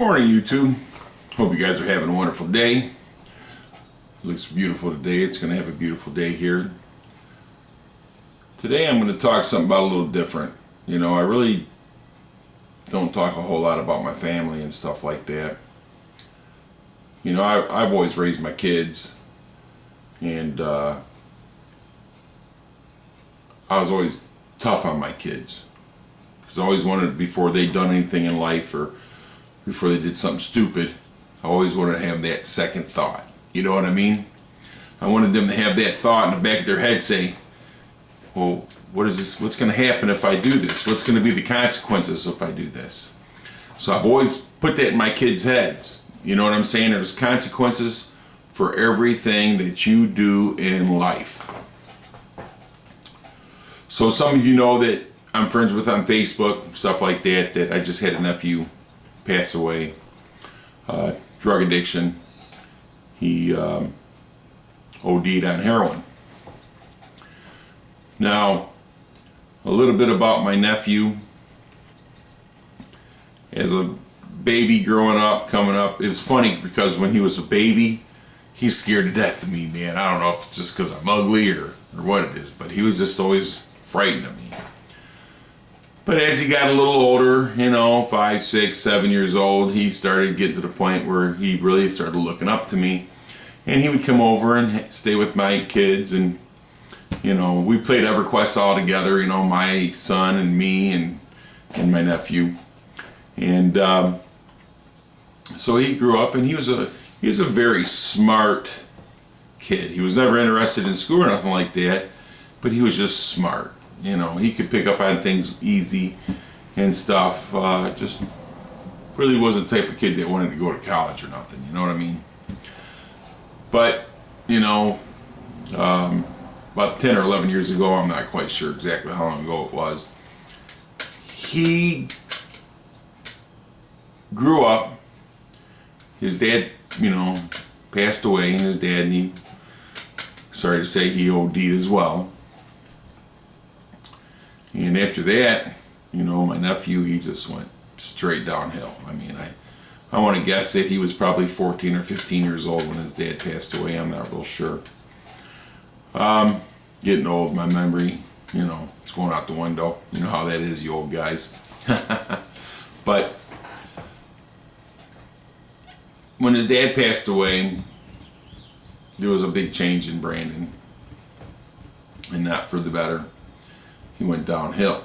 Morning, YouTube. Hope you guys are having a wonderful day. Looks beautiful today. It's going to have a beautiful day here. Today I'm going to talk something about a little different. You know, I really don't talk a whole lot about my family and stuff like that. You know, I've always raised my kids, and I was always tough on my kids. Because I always wanted, before they'd done anything in life or before they did something stupid, I always wanted to have that second thought. You know what I mean? I wanted them to have that thought in the back of their head say, well, what is this? What's going to happen if I do this? What's going to be the consequences if I do this? So I've always put that in my kids' heads. You know what I'm saying? There's consequences for everything that you do in life. So some of you know that I'm friends with on Facebook, stuff like that, that I just had a nephew pass away. Drug addiction. He OD'd on heroin. Now, a little bit about my nephew. As a baby growing up, coming up, it was funny because when he was a baby, he's scared to death of me, man. I don't know if it's just because I'm ugly or what it is, but he was just always frightened of me. But as he got a little older, 5, 6, 7 years old, he started getting to the point where he really started looking up to me. And he would come over and stay with my kids, and we played EverQuest all together, my son and me and my nephew. And so he grew up, and he was a very smart kid. He was never interested in school or nothing like that, but he was just smart. He could pick up on things easy and stuff. Just really wasn't the type of kid that wanted to go to college or nothing, you know what I mean? But, about 10 or 11 years ago, I'm not quite sure exactly how long ago it was, he grew up. His dad, passed away, and his dad, and he, sorry to say, he OD'd as well. And after that, my nephew, he just went straight downhill. I mean, I want to guess that he was probably 14 or 15 years old when his dad passed away. I'm not real sure. Getting old, my memory, it's going out the window. You know how that is, you old guys. But when his dad passed away, there was a big change in Brandon, and not for the better. He went downhill.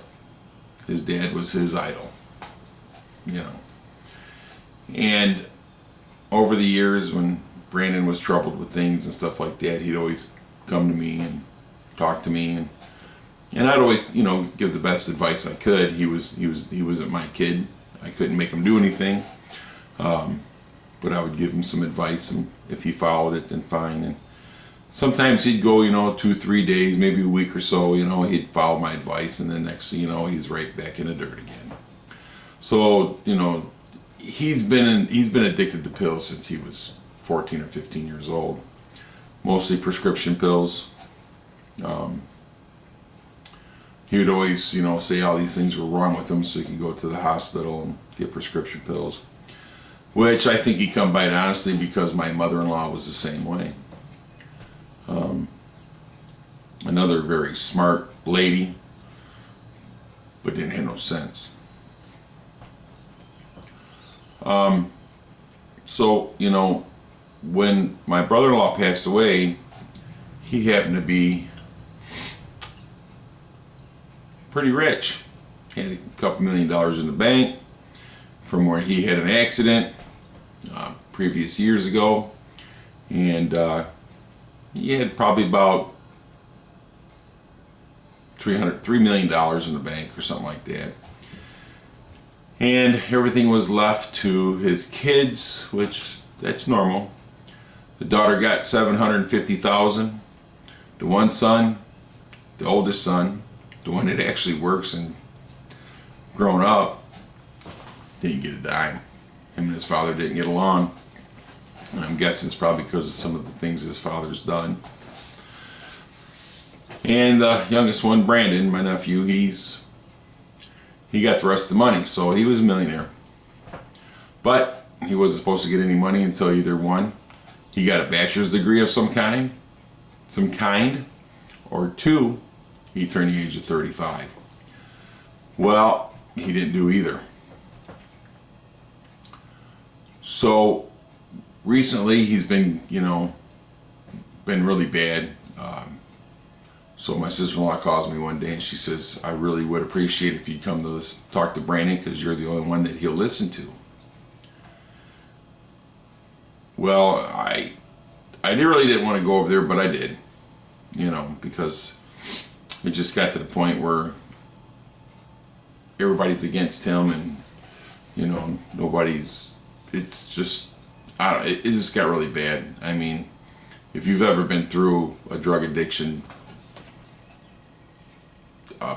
His dad was his idol, And over the years, when Brandon was troubled with things and stuff like that, he'd always come to me and talk to me, and I'd always, give the best advice I could. He wasn't my kid. I couldn't make him do anything, but I would give him some advice, and if he followed it, then fine. And sometimes he'd go, 2, 3 days, maybe a week or so, he'd follow my advice, and then next thing you know, he's right back in the dirt again. So, he's been addicted to pills since he was 14 or 15 years old. Mostly prescription pills. He would always, say all these things were wrong with him, so he could go to the hospital and get prescription pills. Which I think he come by it honestly because my mother-in-law was the same way. Another very smart lady, but didn't have no sense. So, when my brother-in-law passed away, he happened to be pretty rich. He had a couple $1 million in the bank from where he had an accident previous years ago, and he had probably about $3 million in the bank or something like that. And everything was left to his kids, which that's normal. The daughter got $750,000. The one son, the oldest son, the one that actually works and grown up, didn't get a dime. Him and his father didn't get along. And I'm guessing it's probably because of some of the things his father's done. And the youngest one, Brandon, my nephew, he got the rest of the money, so he was a millionaire. But he wasn't supposed to get any money until either one, he got a bachelor's degree of some kind, or two, he turned the age of 35. Well, he didn't do either. So recently he's been, been really bad. So my sister-in-law calls me one day and she says, I really would appreciate if you'd come to talk to Brandon because you're the only one that he'll listen to. Well, I really didn't want to go over there, but I did, because it just got to the point where everybody's against him and, nobody's, it's just, it just got really bad. I mean, if you've ever been through a drug addiction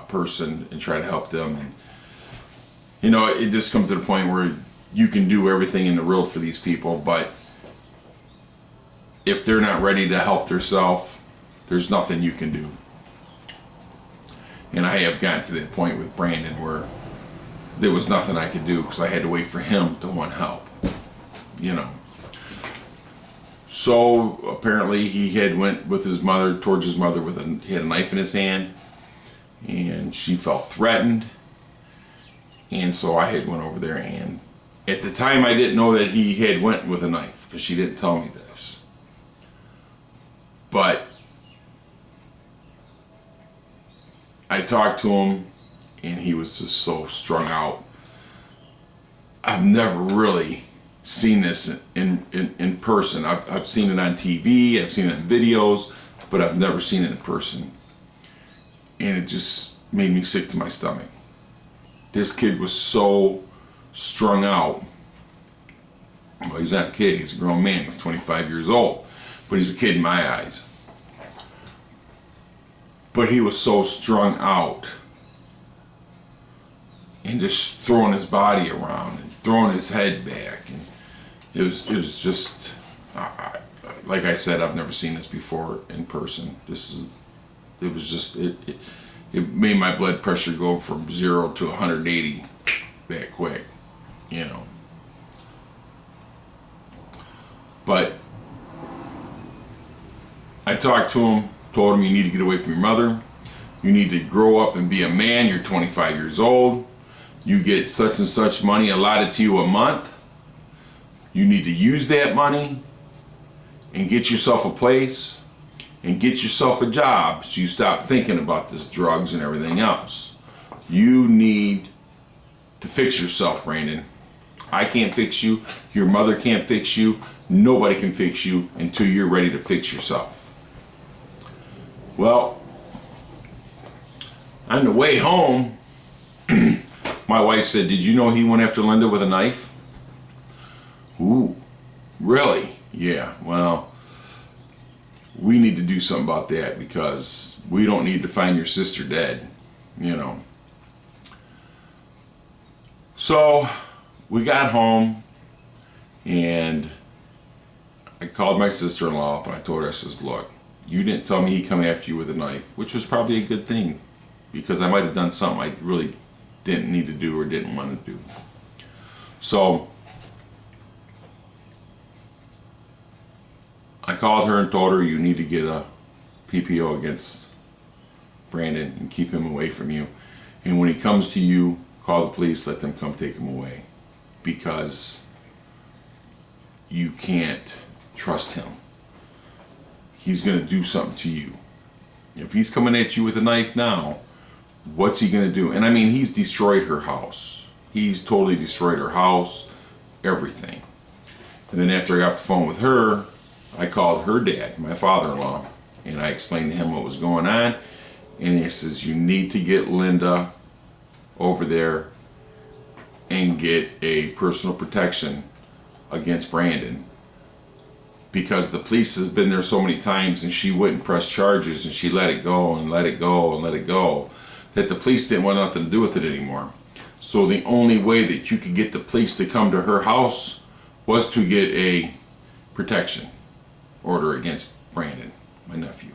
person and try to help them, and it just comes to the point where you can do everything in the world for these people, but if they're not ready to help themselves, there's nothing you can do. And I have gotten to that point with Brandon where there was nothing I could do because I had to wait for him to want help, So apparently he had went with his mother, towards his mother he had a knife in his hand, and she felt threatened. And so I had went over there, and at the time I didn't know that he had went with a knife because she didn't tell me this. But I talked to him and he was just so strung out. I've never really seen this in person. I've seen it on TV, I've seen it in videos, but I've never seen it in person. And it just made me sick to my stomach. This kid was so strung out. Well, he's not a kid, he's a grown man, he's 25 years old, but he's a kid in my eyes. But he was so strung out and just throwing his body around and throwing his head back, and it was just like I said, I've never seen this before in person. It made my blood pressure go from 0 to 180 that quick, But I talked to him, told him you need to get away from your mother. You need to grow up and be a man. You're 25 years old. You get such and such money allotted to you a month. You need to use that money and get yourself a place and get yourself a job so you stop thinking about this drugs and everything else. You need to fix yourself, Brandon. I can't fix you. Your mother can't fix you. Nobody can fix you until you're ready to fix yourself. Well, on the way home, my wife said, did you know he went after Linda with a knife? Ooh, really? Yeah, well, we need to do something about that because we don't need to find your sister dead, So we got home and I called my sister-in-law up and I told her, I says, look, you didn't tell me he come after you with a knife, which was probably a good thing because I might have done something I really didn't need to do or didn't want to do. So I called her and told her you need to get a PPO against Brandon and keep him away from you. And when he comes to you, call the police, let them come take him away because you can't trust him. He's going to do something to you. If he's coming at you with a knife now, what's he going to do? And I mean, he's destroyed her house. He's totally destroyed her house, everything. And then after I got off the phone with her, I called her dad, my father-in-law, and I explained to him what was going on. And he says, you need to get Linda over there and get a personal protection against Brandon. Because the police has been there so many times and she wouldn't press charges and she let it go and let it go and let it go that the police didn't want nothing to do with it anymore. So the only way that you could get the police to come to her house was to get a protection order against Brandon, my nephew.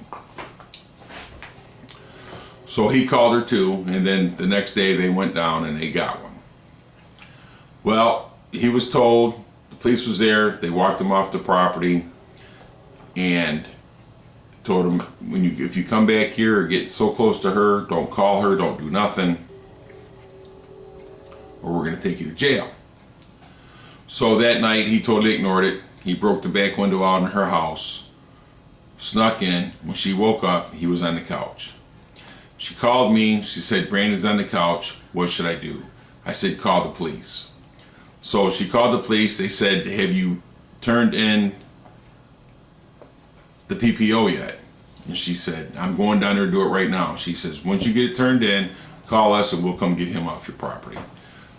So he called her too, and then the next day they went down and they got one. Well, he was told, the police was there. They walked him off the property and told him, if you come back here or get so close to her, don't call her, don't do nothing, or we're going to take you to jail. So that night he totally ignored it. He broke the back window out in her house, snuck in. When she woke up, he was on the couch. She called me. She said, Brandon's on the couch. What should I do? I said, call the police. So she called the police. They said, have you turned in the PPO yet? And she said, I'm going down there to do it right now. She says, once you get it turned in, call us and we'll come get him off your property.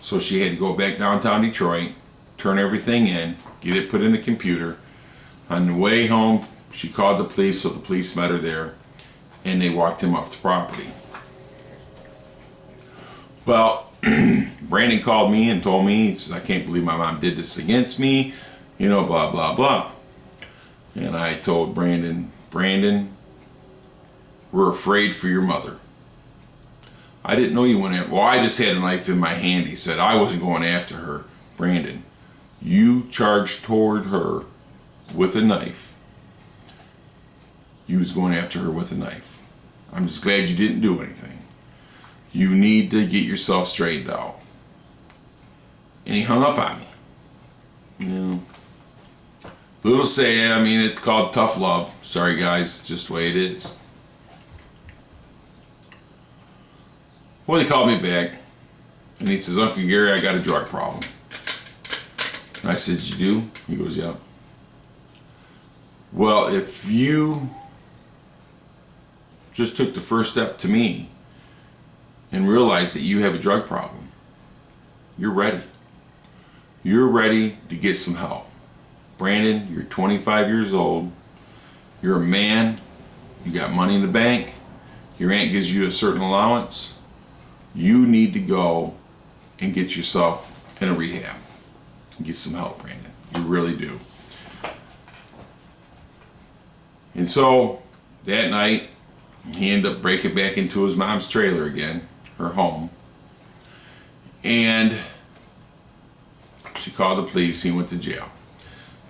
So she had to go back downtown Detroit, turn everything in, get it put in the computer. On the way home, she called the police, so the police met her there, and they walked him off the property. Well, Brandon called me and told me, he says, I can't believe my mom did this against me, blah, blah, blah. And I told Brandon, we're afraid for your mother. I didn't know you went after. Well, I just had a knife in my hand. He said, I wasn't going after her. Brandon, you charged toward her with a knife. You was going after her with a knife. I'm just glad you didn't do anything. You need to get yourself straightened out. And he hung up on me. Little say, it's called tough love. Sorry guys, it's just the way it is. Well, he called me back, and he says, Uncle Gary, I got a drug problem. And I said, you do? He goes, yeah. Well, if you just took the first step to me and realized that you have a drug problem, you're ready. You're ready to get some help. Brandon, you're 25 years old. You're a man. You got money in the bank. Your aunt gives you a certain allowance. You need to go and get yourself in a rehab. Get some help, Brandon. You really do. And so that night, he ended up breaking back into his mom's trailer again, her home. And she called the police. He went to jail.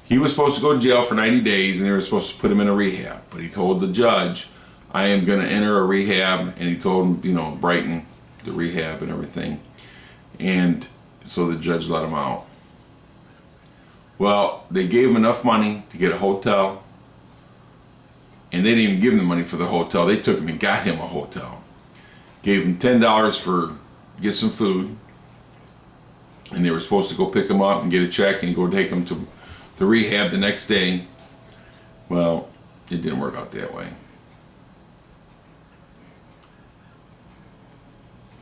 He was supposed to go to jail for 90 days, and they were supposed to put him in a rehab. But he told the judge, I am going to enter a rehab. And he told him, Brighton, the rehab and everything. And so the judge let him out. Well, they gave him enough money to get a hotel. And they didn't even give him the money for the hotel. They took him and got him a hotel. Gave him $10 for get some food. And they were supposed to go pick him up and get a check and go take him to the rehab the next day. Well, it didn't work out that way.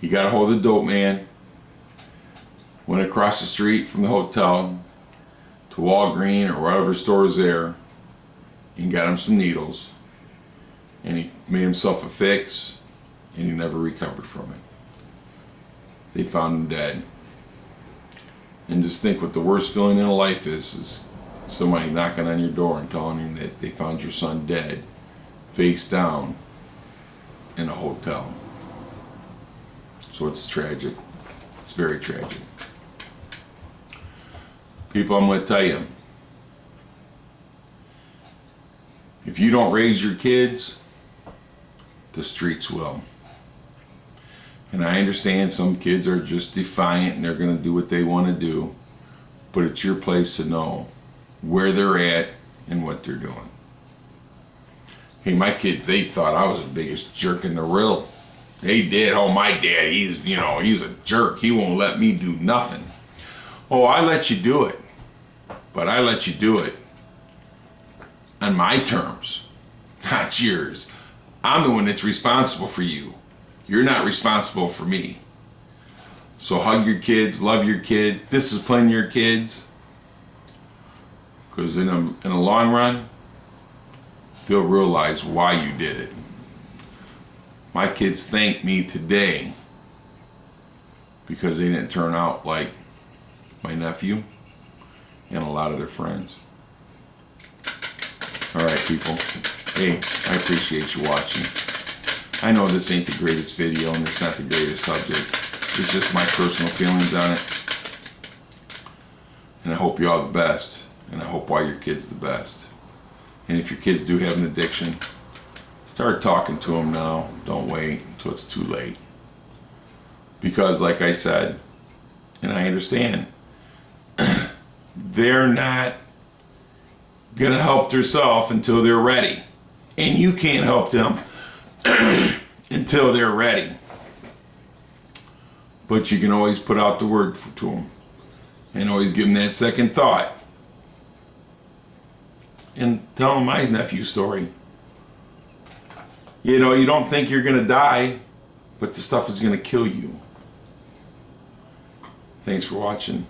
He got a hold of the dope man, went across the street from the hotel to Walgreens or whatever store's there, and got him some needles. And he made himself a fix, and he never recovered from it. They found him dead. And just think what the worst feeling in life is somebody knocking on your door and telling you that they found your son dead, face down, in a hotel. So it's tragic. It's very tragic. People, I'm going to tell you, if you don't raise your kids, the streets will. And I understand some kids are just defiant and they're going to do what they want to do, but it's your place to know where they're at and what they're doing. Hey, my kids, they thought I was the biggest jerk in the world. They did. Oh, my dad, he's a jerk. He won't let me do nothing. Oh, I let you do it. But I let you do it on my terms, not yours. I'm the one that's responsible for you. You're not responsible for me. So hug your kids, love your kids, discipline your kids. Because in the long run, they'll realize why you did it. My kids thank me today because they didn't turn out like my nephew and a lot of their friends. All right, people. Hey, I appreciate you watching. I know this ain't the greatest video and it's not the greatest subject. It's just my personal feelings on it. And I hope you all the best. And I hope all your kids the best. And if your kids do have an addiction, start talking to them now. Don't wait until it's too late. Because like I said, and I understand, they're not going to help themselves until they're ready. And you can't help them until they're ready. But you can always put out the word to them. And always give them that second thought. And tell them my nephew story. You know, you don't think you're going to die, but the stuff is going to kill you. Thanks for watching.